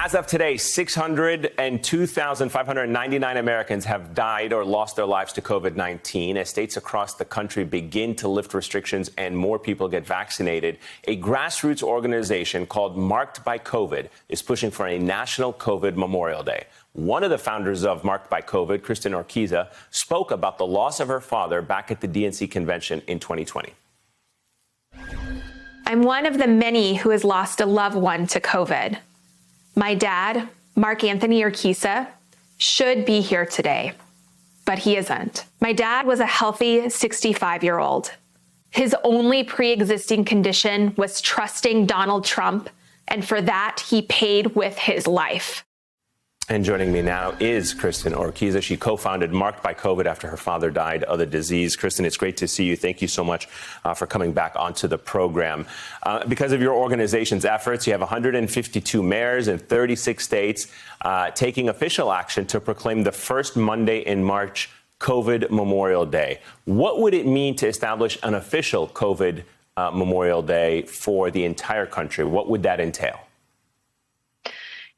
As of today, 602,599 Americans have died or lost their lives to COVID-19. As states across the country begin to lift restrictions and more people get vaccinated, a grassroots organization called Marked by COVID is pushing for a national COVID Memorial Day. One of the founders of Marked by COVID, Kristen Urquiza, spoke about the loss of her father back at the DNC convention in 2020. I'm one of the many who has lost a loved one to COVID. My dad, Mark Anthony Urquiza, should be here today, but he isn't. My dad was a healthy 65-year-old. His only pre-existing condition was trusting Donald Trump, and for that, he paid with his life. And joining me now is Kristen Urquiza. She co-founded Marked by COVID after her father died of the disease. Kristen, it's great to see you. Thank you so much for coming back onto the program. Because of your organization's efforts, you have 152 mayors in 36 states taking official action to proclaim the first Monday in March COVID Memorial Day. What would it mean to establish an official COVID Memorial Day for the entire country? What would that entail?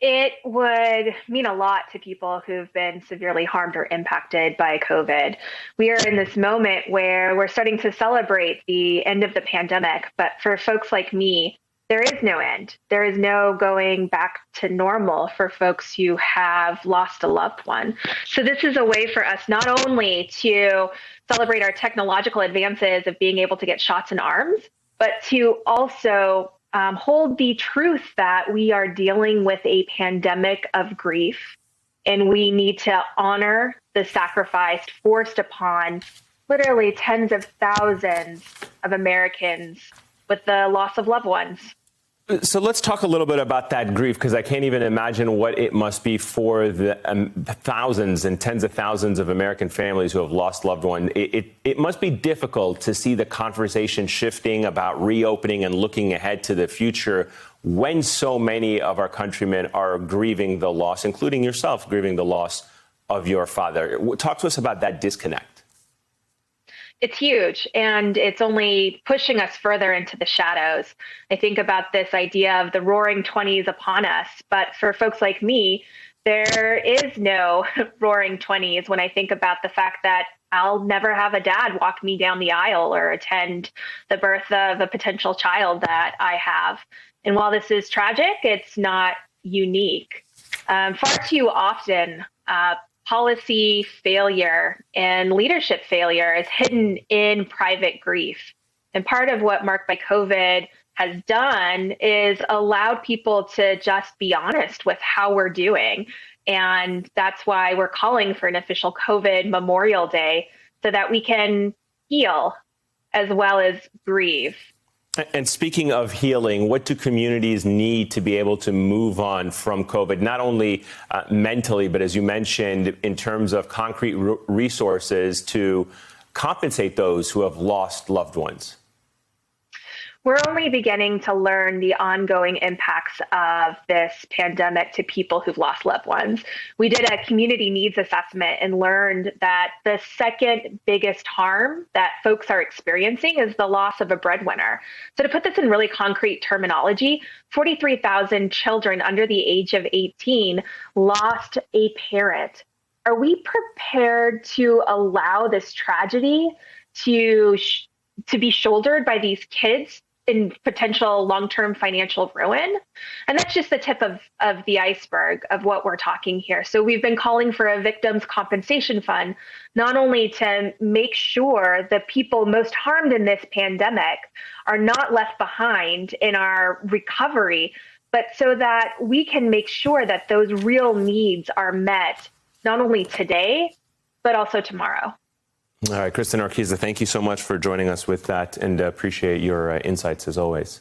It would mean a lot to people who've been severely harmed or impacted by COVID. We are in this moment where we're starting to celebrate the end of the pandemic, but for folks like me, there is no end. There is no going back to normal for folks who have lost a loved one. So this is a way for us not only to celebrate our technological advances of being able to get shots in arms, but to also hold the truth that we are dealing with a pandemic of grief, and we need to honor the sacrifice forced upon literally tens of thousands of Americans with the loss of loved ones. So let's talk a little bit about that grief, because I can't even imagine what it must be for the thousands and tens of thousands of American families who have lost loved ones. It must be difficult to see the conversation shifting about reopening and looking ahead to the future when so many of our countrymen are grieving the loss, including yourself, grieving the loss of your father. Talk to us about that disconnect. It's huge, and it's only pushing us further into the shadows. I think about this idea of the roaring 20s upon us, but for folks like me, there is no roaring 20s when I think about the fact that I'll never have a dad walk me down the aisle or attend the birth of a potential child that I have. And while this is tragic, it's not unique. Far too often, policy failure and leadership failure is hidden in private grief. And part of what Marked by COVID has done is allowed people to just be honest with how we're doing. And that's why we're calling for an official COVID Memorial Day, so that we can heal as well as grieve. And speaking of healing, what do communities need to be able to move on from COVID, not only mentally, but as you mentioned, in terms of concrete resources to compensate those who have lost loved ones? We're only beginning to learn the ongoing impacts of this pandemic to people who've lost loved ones. We did a community needs assessment and learned that the second biggest harm that folks are experiencing is the loss of a breadwinner. So to put this in really concrete terminology, 43,000 children under the age of 18 lost a parent. Are we prepared to allow this tragedy to be shouldered by these kids in potential long-term financial ruin? And that's just the tip of the iceberg of what we're talking here. So we've been calling for a victims compensation fund, not only to make sure the people most harmed in this pandemic are not left behind in our recovery, but so that we can make sure that those real needs are met, not only today, but also tomorrow. All right, Kristen Urquiza, thank you so much for joining us with that, and appreciate your insights as always.